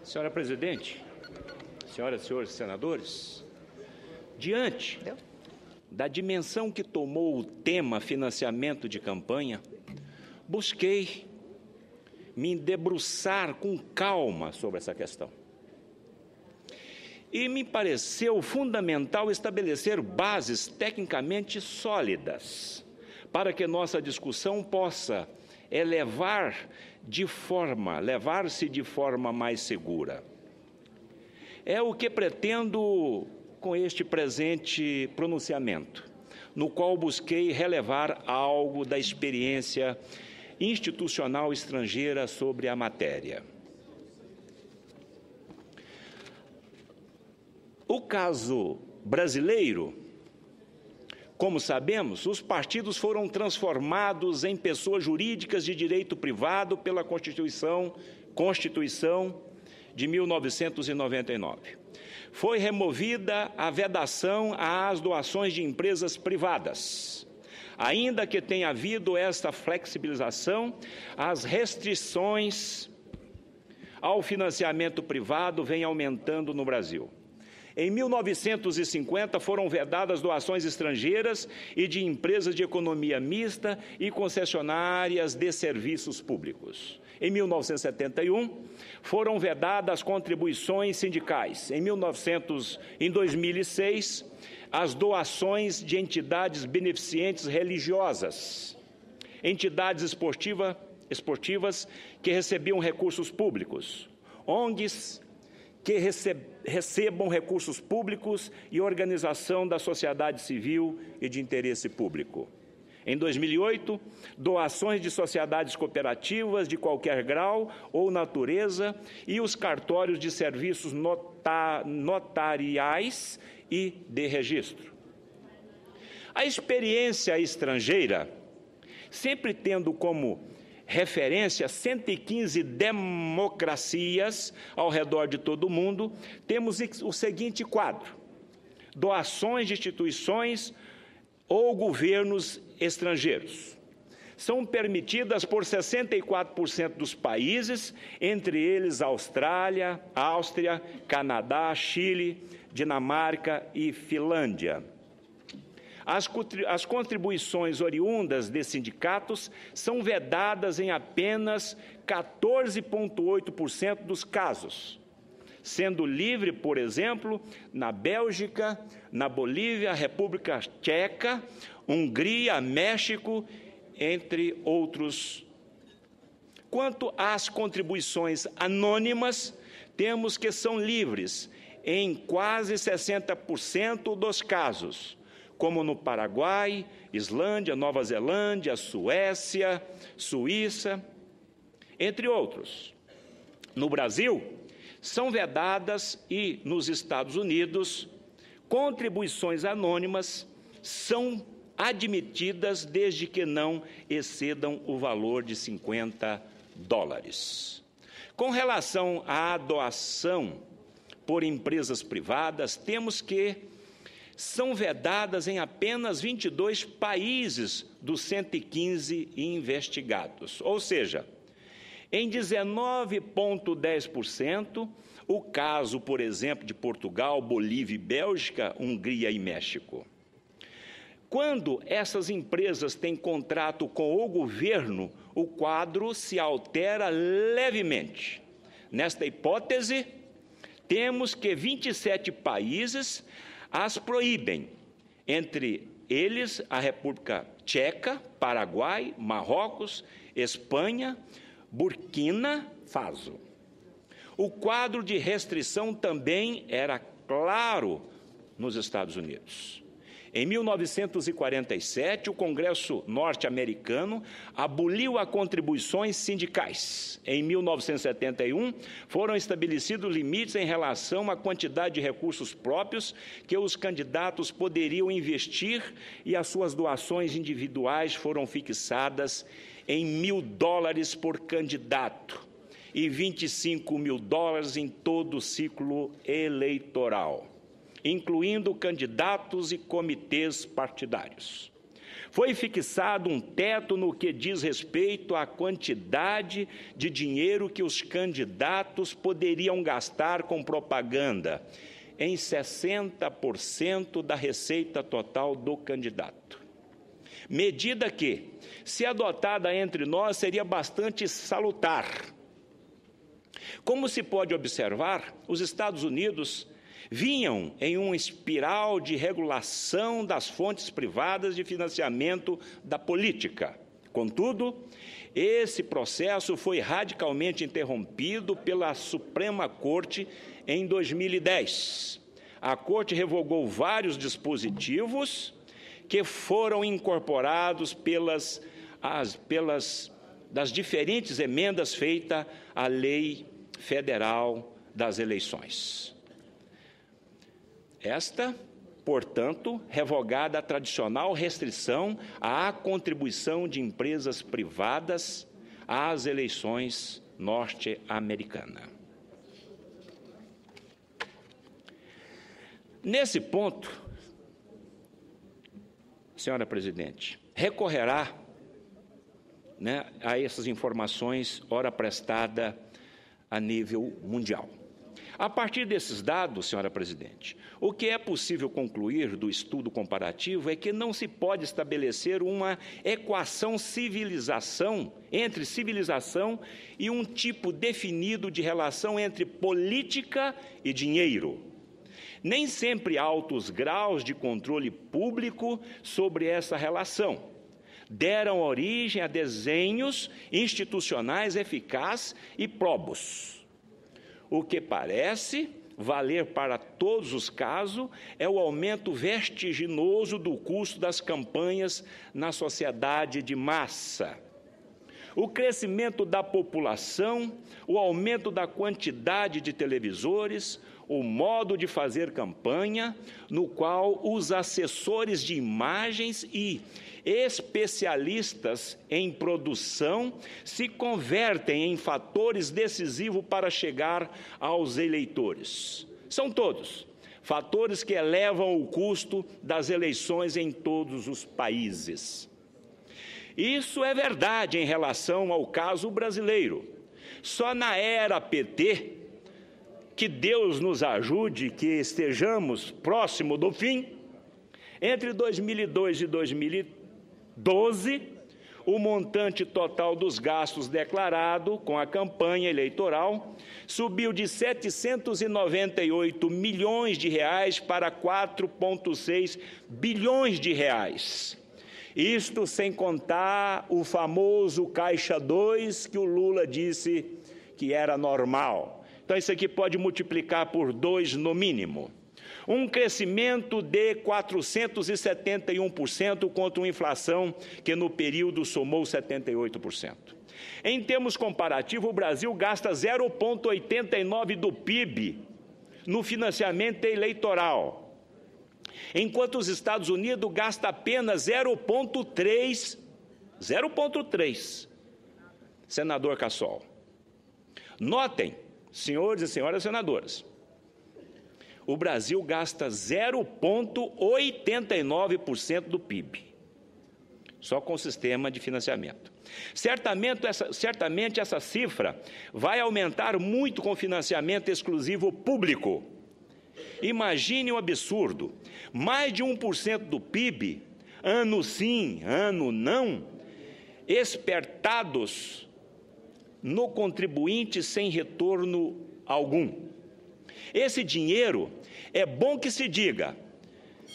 Senhora Presidente, senhoras e senhores senadores, diante da dimensão que tomou o tema financiamento de campanha, busquei me debruçar com calma sobre essa questão. E me pareceu fundamental estabelecer bases tecnicamente sólidas para que nossa discussão possa levar-se de forma mais segura. É o que pretendo com este presente pronunciamento, no qual busquei relevar algo da experiência institucional estrangeira sobre a matéria. O caso brasileiro, como sabemos, os partidos foram transformados em pessoas jurídicas de direito privado pela Constituição de 1999. Foi removida a vedação às doações de empresas privadas. Ainda que tenha havido esta flexibilização, as restrições ao financiamento privado vêm aumentando no Brasil. Em 1950, foram vedadas doações estrangeiras e de empresas de economia mista e concessionárias de serviços públicos. Em 1971, foram vedadas contribuições sindicais. Em 2006, as doações de entidades beneficentes religiosas, entidades esportivas que recebiam recursos públicos, ONGs que recebam recursos públicos e organização da sociedade civil e de interesse público. Em 2008, doações de sociedades cooperativas de qualquer grau ou natureza e os cartórios de serviços notariais e de registro. A experiência estrangeira, sempre tendo como referência 115 democracias ao redor de todo o mundo, temos o seguinte quadro: doações de instituições ou governos estrangeiros. São permitidas por 64% dos países, entre eles Austrália, Áustria, Canadá, Chile, Dinamarca e Finlândia. As contribuições oriundas de sindicatos são vedadas em apenas 14,8% dos casos, sendo livre, por exemplo, na Bélgica, na Bolívia, República Tcheca, Hungria, México, entre outros. Quanto às contribuições anônimas, temos que são livres em quase 60% dos casos, como no Paraguai, Islândia, Nova Zelândia, Suécia, Suíça, entre outros. No Brasil, são vedadas e, nos Estados Unidos, contribuições anônimas são admitidas desde que não excedam o valor de $50. Com relação à doação por empresas privadas, temos que são vedadas em apenas 22 países dos 115 investigados, ou seja, em 19,10%, o caso, por exemplo, de Portugal, Bolívia e Bélgica, Hungria e México. Quando essas empresas têm contrato com o governo, o quadro se altera levemente. Nesta hipótese, temos que 27 países as proíbem, entre eles a República Tcheca, Paraguai, Marrocos, Espanha, Burkina Faso. O quadro de restrição também era claro nos Estados Unidos. Em 1947, o Congresso norte-americano aboliu as contribuições sindicais. Em 1971, foram estabelecidos limites em relação à quantidade de recursos próprios que os candidatos poderiam investir e as suas doações individuais foram fixadas em $1.000 por candidato e $25.000 em todo o ciclo eleitoral, incluindo candidatos e comitês partidários. Foi fixado um teto no que diz respeito à quantidade de dinheiro que os candidatos poderiam gastar com propaganda, em 60% da receita total do candidato. Medida que, se adotada entre nós, seria bastante salutar. Como se pode observar, os Estados Unidos vinham em uma espiral de regulação das fontes privadas de financiamento da política. Contudo, esse processo foi radicalmente interrompido pela Suprema Corte em 2010. A Corte revogou vários dispositivos que foram incorporados das diferentes emendas feitas à Lei Federal das Eleições. Esta, portanto, revogada a tradicional restrição à contribuição de empresas privadas às eleições norte-americanas. Nesse ponto, senhora presidente, recorrerá, a essas informações ora prestada a nível mundial. A partir desses dados, senhora presidente, o que é possível concluir do estudo comparativo é que não se pode estabelecer uma equação entre civilização e um tipo definido de relação entre política e dinheiro. Nem sempre há altos graus de controle público sobre essa relação. Deram origem a desenhos institucionais eficazes e probos. O que parece valer para todos os casos é o aumento vertiginoso do custo das campanhas na sociedade de massa. O crescimento da população, o aumento da quantidade de televisores, o modo de fazer campanha, no qual os assessores de imagens e especialistas em produção se convertem em fatores decisivos para chegar aos eleitores. São todos fatores que elevam o custo das eleições em todos os países. Isso é verdade em relação ao caso brasileiro. Só na era PT, que Deus nos ajude, que estejamos próximo do fim, entre 2002 e 2012, o montante total dos gastos declarado com a campanha eleitoral subiu de 798 milhões de reais para 4,6 bilhões de reais. Isto sem contar o famoso Caixa 2, que o Lula disse que era normal. Então, isso aqui pode multiplicar por 2 no mínimo. Um crescimento de 471% contra uma inflação que no período somou 78%. Em termos comparativos, o Brasil gasta 0,89% do PIB no financiamento eleitoral, enquanto os Estados Unidos gastam apenas 0,3%. Senador Cassol. Notem, senhores e senhoras senadoras, o Brasil gasta 0,89% do PIB, só com o sistema de financiamento. Certamente essa cifra vai aumentar muito com financiamento exclusivo público. Imagine um absurdo, mais de 1% do PIB, ano sim, ano não, espertados no contribuinte sem retorno algum. Esse dinheiro, é bom que se diga,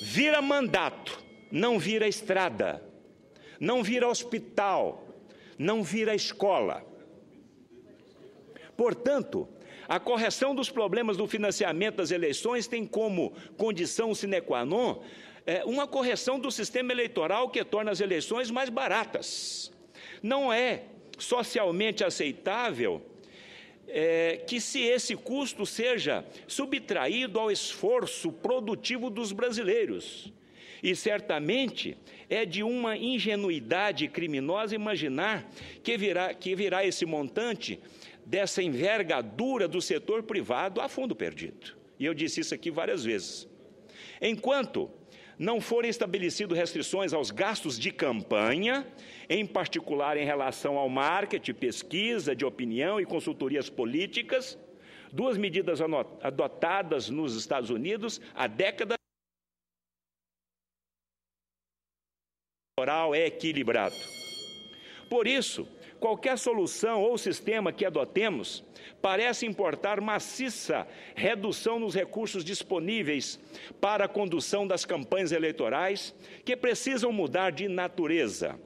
vira mandato, não vira estrada, não vira hospital, não vira escola. Portanto, a correção dos problemas do financiamento das eleições tem como condição sine qua non uma correção do sistema eleitoral que torna as eleições mais baratas. Não é socialmente aceitável que se esse custo seja subtraído ao esforço produtivo dos brasileiros. E certamente é de uma ingenuidade criminosa imaginar que virá esse montante dessa envergadura do setor privado a fundo perdido. E eu disse isso aqui várias vezes. Enquanto não forem estabelecidas restrições aos gastos de campanha, em particular em relação ao marketing, pesquisa de opinião e consultorias políticas, duas medidas adotadas nos Estados Unidos há décadas, o eleitoral é equilibrado. Por isso, qualquer solução ou sistema que adotemos parece importar maciça redução nos recursos disponíveis para a condução das campanhas eleitorais, que precisam mudar de natureza.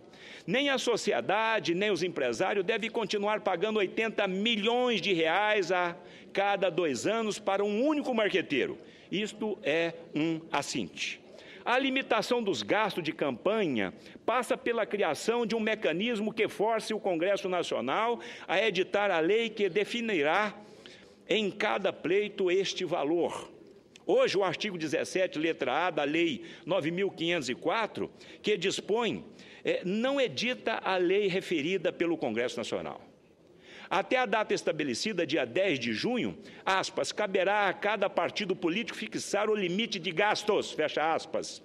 Nem a sociedade, nem os empresários devem continuar pagando 80 milhões de reais a cada 2 anos para um único marqueteiro. Isto é um assinte. A limitação dos gastos de campanha passa pela criação de um mecanismo que force o Congresso Nacional a editar a lei que definirá em cada pleito este valor. Hoje, o artigo 17, letra A da Lei 9.504, que dispõe, não edita a lei referida pelo Congresso Nacional. Até a data estabelecida, dia 10 de junho, aspas, caberá a cada partido político fixar o limite de gastos, fecha aspas.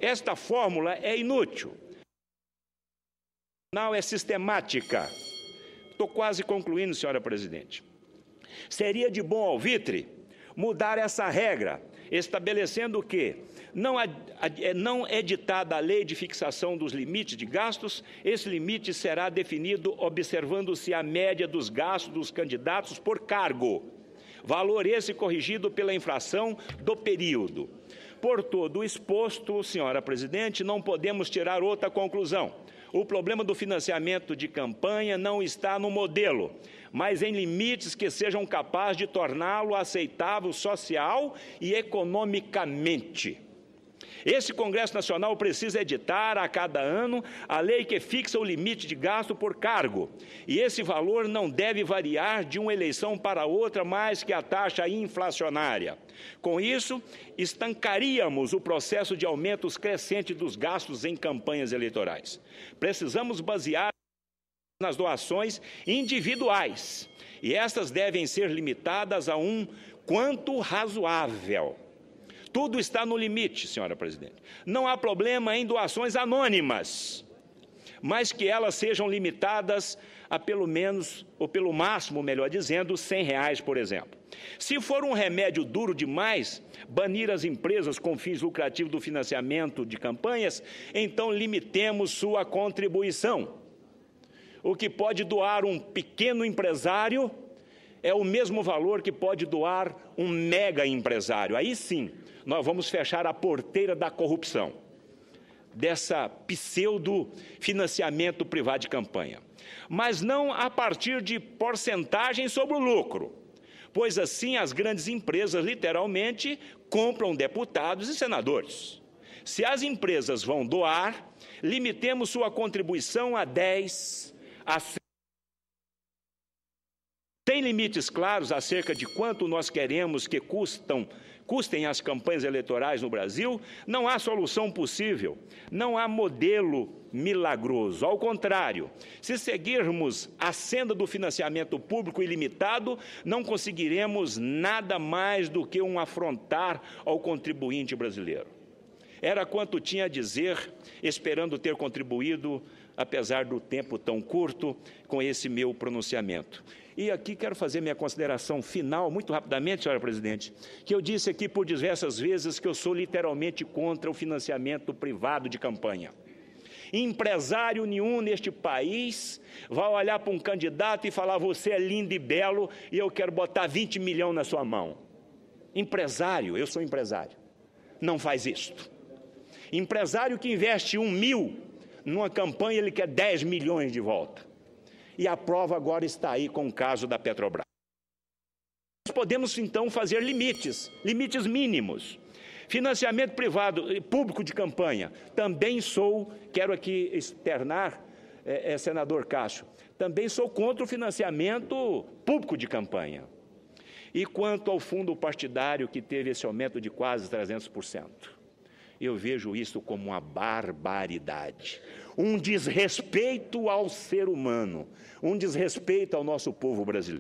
Esta fórmula é inútil. Não é sistemática. Estou quase concluindo, senhora presidente. Seria de bom alvitre mudar essa regra, estabelecendo que não é ditada a lei de fixação dos limites de gastos, esse limite será definido observando-se a média dos gastos dos candidatos por cargo, valor esse corrigido pela inflação do período. Por todo o exposto, senhora presidente, não podemos tirar outra conclusão. O problema do financiamento de campanha não está no modelo, mas em limites que sejam capazes de torná-lo aceitável social e economicamente. Esse Congresso Nacional precisa editar a cada ano a lei que fixa o limite de gasto por cargo, e esse valor não deve variar de uma eleição para outra mais que a taxa inflacionária. Com isso, estancaríamos o processo de aumentos crescentes dos gastos em campanhas eleitorais. Precisamos basear nas doações individuais, e estas devem ser limitadas a um quanto razoável. Tudo está no limite, senhora presidente. Não há problema em doações anônimas, mas que elas sejam limitadas a pelo menos, ou pelo máximo, melhor dizendo, R$100, por exemplo. Se for um remédio duro demais, banir as empresas com fins lucrativos do financiamento de campanhas, então limitemos sua contribuição. O que pode doar um pequeno empresário é o mesmo valor que pode doar um mega empresário. Aí sim, nós vamos fechar a porteira da corrupção, dessa pseudo-financiamento privado de campanha. Mas não a partir de porcentagem sobre o lucro, pois assim as grandes empresas, literalmente, compram deputados e senadores. Se as empresas vão doar, limitemos sua contribuição a 10, a 100. Sem limites claros acerca de quanto nós queremos que custem as campanhas eleitorais no Brasil, não há solução possível, não há modelo milagroso. Ao contrário, se seguirmos a senda do financiamento público ilimitado, não conseguiremos nada mais do que um afrontar ao contribuinte brasileiro. Era quanto tinha a dizer, esperando ter contribuído, apesar do tempo tão curto, com esse meu pronunciamento. E aqui quero fazer minha consideração final, muito rapidamente, senhora presidente, que eu disse aqui por diversas vezes que eu sou literalmente contra o financiamento privado de campanha. Empresário nenhum neste país vai olhar para um candidato e falar: você é lindo e belo e eu quero botar 20 milhões na sua mão. Empresário, eu sou empresário, não faz isto. Empresário que investe 1 mil numa campanha, ele quer 10 milhões de volta. E a prova agora está aí com o caso da Petrobras. Nós podemos, então, fazer limites mínimos. Financiamento público de campanha. Também quero aqui externar, senador Cássio, também sou contra o financiamento público de campanha. E quanto ao fundo partidário, que teve esse aumento de quase 300%. Eu vejo isso como uma barbaridade, um desrespeito ao ser humano, um desrespeito ao nosso povo brasileiro.